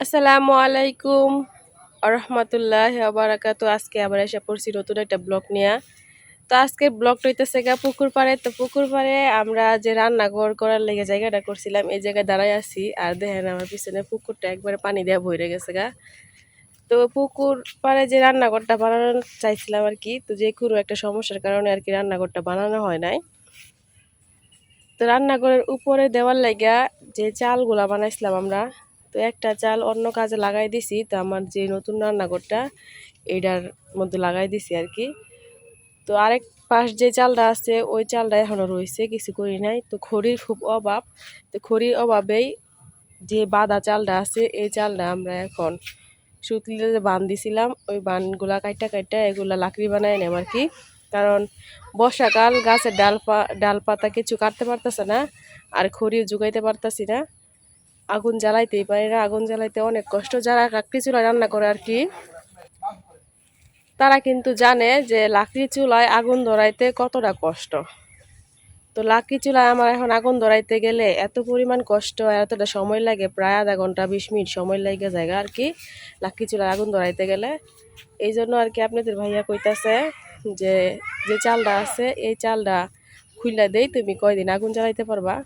আসসালামু আলাইকুম আরহামাতুল্লাহ বারাকাতু। আজকে আবার এসে পড়ছি নতুন একটা ব্লগ নিয়ে। তো আজকের ব্লগটা হইতেছে গা পুকুর পাড়ে। তো পুকুর পাড়ে আমরা যে রান্নাঘর করার লেগে জায়গাটা করছিলাম, এই জায়গায় দাঁড়াই আছি। আর দেখেন আমার পিছনে পুকুরটা একবারে পানি দেওয়া ভরে গেছে গা। তো পুকুর পাড়ে যে রান্নাঘরটা বানানো চাইছিলাম আর কি, তো যে কোনো একটা সমস্যার কারণে আর কি রান্নাঘরটা বানানো হয় নাই। তো রান্নাঘরের উপরে দেওয়ার লাগা যে চালগুলা বানাইছিলাম আমরা, তো একটা চাল অন্য কাজে লাগাই দিছি। তো আমার যে নতুন রান্নাঘরটা এটার মধ্যে লাগাই দিছি আর কি। তো আরেক পাশ যে চালটা আছে ওই চালটা এখনো রয়েছে, কিছু করি নাই। তো খড়ির খুব অভাব, তো খড়ির অভাবেই যে বাঁধা চালটা আছে এই চালটা আমরা এখন সুতলিতে যে বান দিছিলাম ওই বানগুলা কাইটা কাইটা এগুলা লাকড়ি বানায় নেব আর কি। কারণ বর্ষাকাল, গাছের ডালপাতা কিছু কাটতে পারতেছে না, আর খড়িও জুগাইতে পারতাছি না। আগুন জ্বালাইতেই পারি না, আগুন জ্বালাইতে অনেক কষ্ট। যারা লাকড়ি চুলায় রান্না করে আর কি, তারা কিন্তু জানে যে লাকড়ি চুলায় আগুন ধরাইতে কতটা কষ্ট। তো লাকড়ি চুলায় আমার এখন আগুন ধরাইতে গেলে এত পরিমাণ কষ্ট, এতটা সময় লাগে, প্রায় আধা ঘন্টা 20 মিনিট সময় লাগে জায়গা আর কি লাকড়ি চুলায় আগুন ধরাইতে গেলে। এই জন্য আর কি আপনাদের ভাইয়া কইতাছে যে যে চালটা আছে এই চালটা খুইলা দেই, তুমি কয়দিন আগুন জ্বালাইতে পারবা।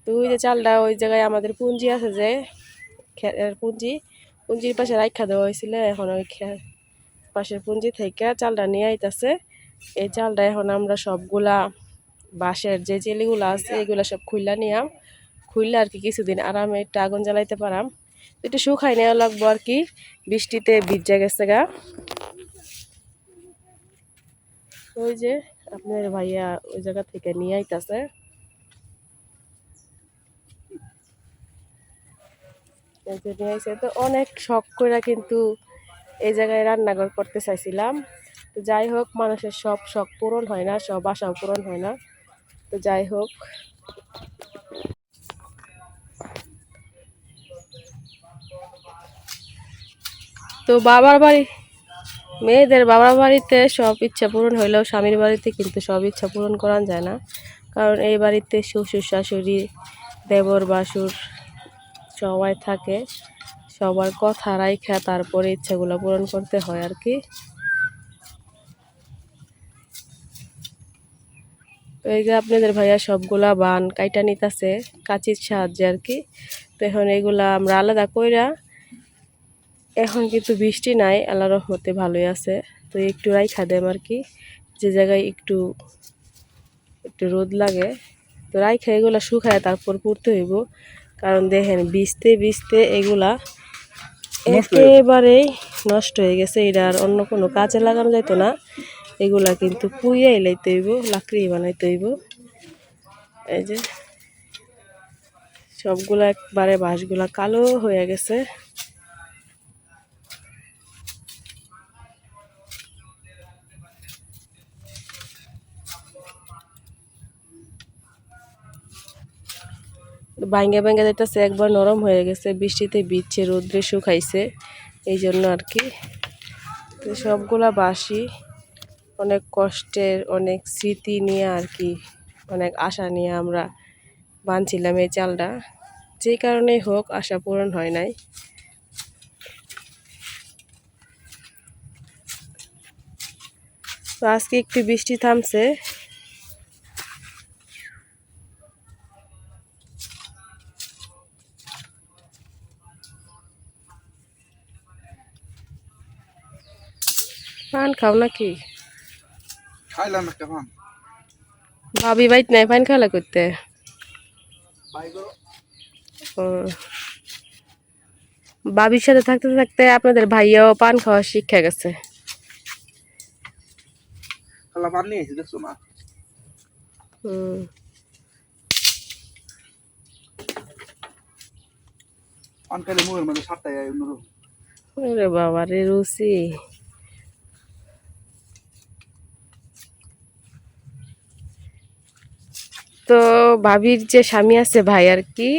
তো ওই যে চালটা ওই জায়গায় আমাদের পুঞ্জি আছে যে পুঞ্জির পাশে রাখা দেওয়া হয়েছিল, এখন ওই পাশের পুঞ্জি থেকে চালটা নিয়ে আইতাছে। এই চালটা এখন আমরা সবগুলা বাঁশের যে চেলিগুলো আছে এগুলো সব খুইলা নিয়াম, খুললে আর কি কিছুদিন আরামে একটু আগুন জ্বালাইতে পারাম। তো একটু শুকাই নেওয়া লাগবো আর কি, বৃষ্টিতে ভিজা গেছে গা। ওই যে আপনার ভাইয়া ওই জায়গা থেকে নিয়ে আইতাছে। এই যে নিয়ে আইছে, তো অনেক শখ করে কিন্তু এই জায়গায় রান্নাঘর করতে চাইছিলাম। তো যাই হোক, মানুষের সব শখ পূরণ হয় না, সব আশাও পূরণ হয় না। তো যাই হোক, তো বাবার বাড়ি, মেয়েদের বাবার বাড়িতে সব ইচ্ছা পূরণ হইলেও স্বামীর বাড়িতে কিন্তু সব ইচ্ছা পূরণ করা যায় না। কারণ এই বাড়িতে শ্বশুর শাশুড়ি দেবর বাসুর সবাই থাকে, সবার কথা রাইখা তারপরে ইচ্ছাগুলো পূরণ করতে হয় আর কি। তো এই যে আপনাদের ভাইয়া সবগুলা বান কাইটা নিতেছে কাঁচির সাহায্যে আর কি। তো এখন এগুলা আমরা আলাদা কইরা, এখন কিন্তু বৃষ্টি নাই, আল্লাহর রহমতে ভালোই আছে। তো একটু রাইখা দেম আর কি, যে জায়গায় একটু একটু রোদ লাগে। তো রাইখা এগুলা শুকায় তারপর পুড়তে হইব। কারণ দেখেন ভিজতে ভিজতে এগুলা একেবারেই নষ্ট হয়ে গেছে, এটা আর অন্য কোনো কাজে লাগানো যাইতো না। এগুলা কিন্তু পুইয়াই লাইতে হইব, লাকড়ি বানাইতে হইব। এই যে সবগুলা একবারে বাঁশগুলা কালো হয়ে গেছে। ভাঙ্গা ভাঙ্গা যাইতেছে, একবার নরম হয়ে গেছে, বৃষ্টিতে ভিজছে, রোদ্রে শুকাইছে, এই জন্য আর কি। তো সবগুলা বাঁশি অনেক কষ্টের, অনেক স্মৃতি নিয়ে আর কি, অনেক আশা নিয়ে আমরা বানছিলাম এই চালটা। যে কারণেই হোক আশা পূরণ হয় নাই। তো আজকে একটু বৃষ্টি থামছে। পান খাও নাকি? খাইলাম একটা পান। ভাবি বাইত নাই, পান খালা করতে। ও, ভাবির সাথে থাকতে থাকতে আপনাদের ভাইয়াও পান খাওয়া শিক্ষা গেছে। খালা পান নিয়ে এসে দেখছো না? হুম, পান খাইলে মুখের মধ্যে সাতটায় অন্যরকম। ওরে বাবা রে রুচি। তো ভাবির যে স্বামী আছে ভাই আর কি,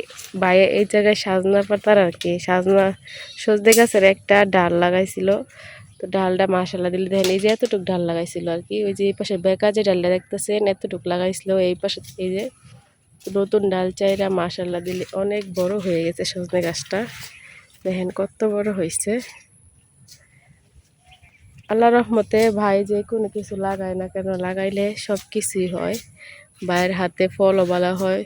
ভাই এই জায়গায় সাজনা পাতার আর কি, সাজনা সজনে গাছের একটা ডাল লাগাইছিল। তো ডালটা মাশাল্লাহ দিলে দেখেন, এই যে এতটুক ডাল লাগাইছিল আর কি, ওই যে এই পাশে বেকা যে ডালটা দেখতেছেন এতটুক লাগাইছিল, এই পাশে এই যে নতুন ডাল চাইরা মাশাল্লাহ দিলে অনেক বড় হয়ে গেছে সজনে গাছটা। দেখেন কত বড় হয়েছে। আল্লাহ রহমতে ভাই যে কোনো কিছু লাগায় না কেন, লাগাইলে সব কিছুই হয়। ভাইয়ের হাতে ফলও ভালো হয়,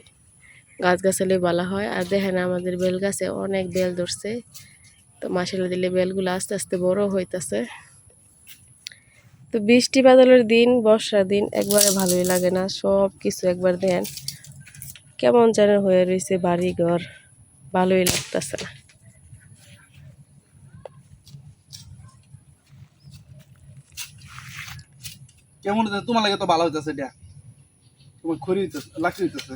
গাছগাছালি ভালো হয়। আর দেখেন আমাদের বেল গাছে অনেক বেল ধরছে। তো মাসাল্লাহ দিলে বেলগুলো আস্তে আস্তে বড় হইতাছে। তো বৃষ্টি বাদলের দিন, বর্ষার দিন একবারে ভালোই লাগে না, সব কিছু একবার দেন কেমন যেন হয়ে রয়েছে বাড়ি ঘর, ভালোই লাগতেছে না। কেমন হইতাছে? তোমার লাগে তো ভালো হইতাছে এটা। তোমার খড়ি হইতাছে, লাগছে হইতাছে।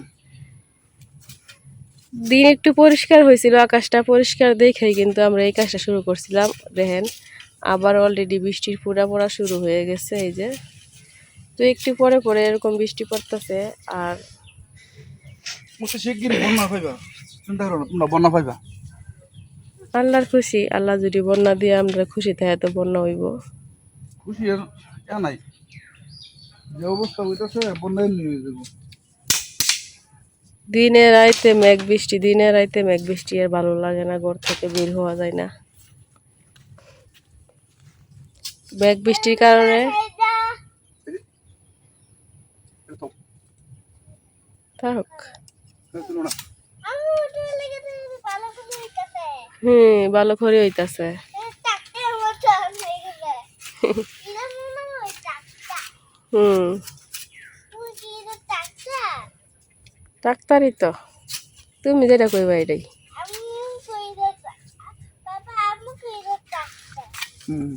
দিন একটু পরিষ্কার হয়েছিল, আকাশটা পরিষ্কার দেখেই কিন্তু আমরা এই কাজটা শুরু করছিলাম। দেখেন আবার অলরেডি বৃষ্টির ফোঁটা পড়া শুরু হয়ে গেছে। এই যে তো একটু পরে পরে এরকম বৃষ্টি পড়তেছে। আর মুখে শিগগিরই বন্যা পাইবা। চিন্তা করো না, তোমরা বন্যা পাইবা। আল্লাহর খুশি, আল্লাহ যদি বন্যা দিয়ে আমরা খুশি থাকে তো বন্যা হইব। খুশি আর ইয়া নাই। যে অবস্থা হইতাছে বন্যা এমনি হয়ে যাবো। দিনে রাইতে মেঘ বৃষ্টি, দিনে রাইতে মেঘ বৃষ্টি, আর ভালো লাগে না, ঘর থেকে বের হওয়া যায় না মেঘ বৃষ্টির কারণে। এটা তো থাক। ছিল না। ভালো করে হইতাছে। হুম, ডাক্তারই তো, তুমি যেটা কইবা এটাই। হুম।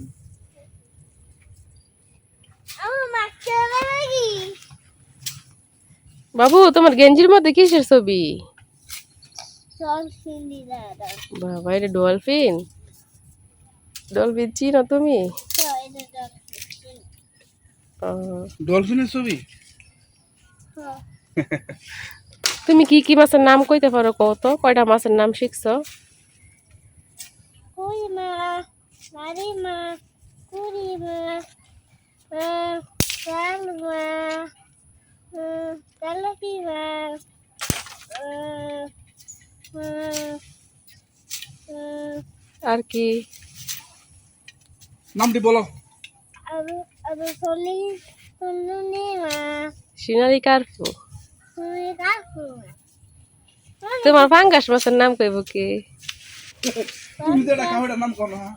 বাবু তোমার গেঞ্জির মধ্যে কিসের ছবি? বাবা এটা ডলফিন, ডলফিন চিনো তুমি? আহ, ডলফিনের ছবি? তুমি কি কি মাছের নাম কইতে পারো কও তো, কয়টা মাছের নাম শিখছো? আর কি? নামটি বলো। সিনারি কার্পু। তোমার ফাঙ্গাস মাছের নাম কইব কি? তুমি যেটা খাও এটার নাম করো না।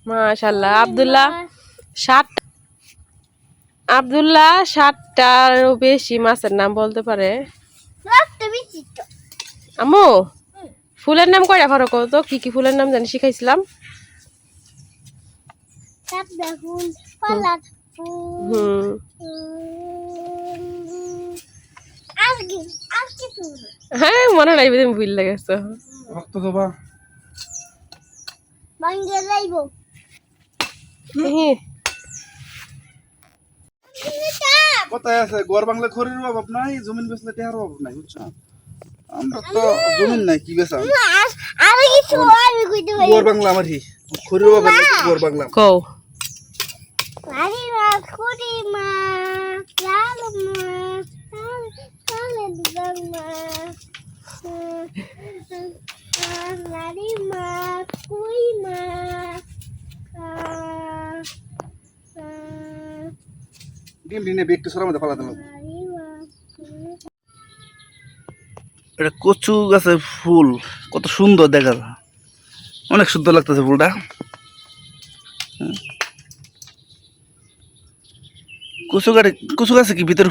মাশাআল্লাহ, আব্দুল্লাহ 60, আব্দুল্লাহ 60টারও বেশি মাছের নাম বলতে পারে। আম্মু ফুলের নাম কয়টা পারো কও তো, কি কি ফুলের নাম জানি শিখাইছিলাম? হুম, হ্যাঁ মনে নাই, তুমি ভুল লেগেছো। রক্ত দেবা। কোথায় আছে? গোয়ার বাংলা খড়ির অভাব নাই, জমিন বেচলে টেহার অভাব নাই, বুঝছো? আমরা তো জমিন নাই, কি বেচা? গোয়ার বাংলা আমার হি খড়ির অভাব নাই, গোয়ার বাংলা। কও। ডিম ডিনে বেগটা সরার মধ্যে পালা দিলাম। এটা কচু গাছের ফুল, কত সুন্দর দেখা যায়, অনেক সুন্দর লাগতেছে ফুলটা। কচু গাছে কি ভিতরে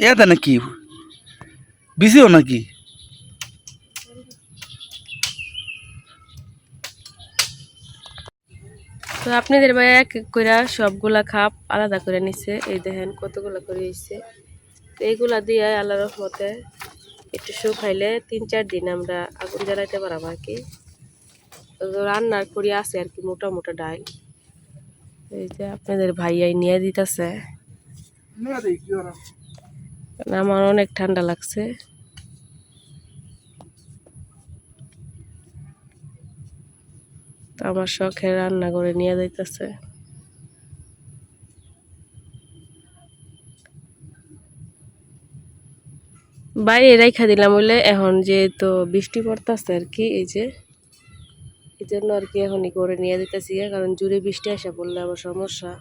এতে নাকি বিছিও নাকি? তো আপনাদের ভাই এক এক করে সবগুলা খাপ আলাদা করে নিছে। এই দেখেন কতগুলা করে হইছে। তো এইগুলা দিয়ে আল্লাহর রহমতে একটু শুকাইলে 3-4 দিন আমরা আগুন জ্বালাইতে পারবো আর কি। তো রান্নার করি আছে আর কি, মোটা মোটা ডাল। এই যে আপনাদের ভাইয়াই নিয়ে দিতেছে, আমার অনেক ঠান্ডা লাগছে। তো আমার শখের রান্না করে নিয়ে যাইতেছে। বাইরে রাইখা দিলাম বলে এখন যেহেতু বৃষ্টি পড়তেছে আর কি এই জন্য আর কি এখনই করে নিয়ে যেতেছি কারণ জুড়ে বৃষ্টি আসা পড়লে আবার সমস্যা।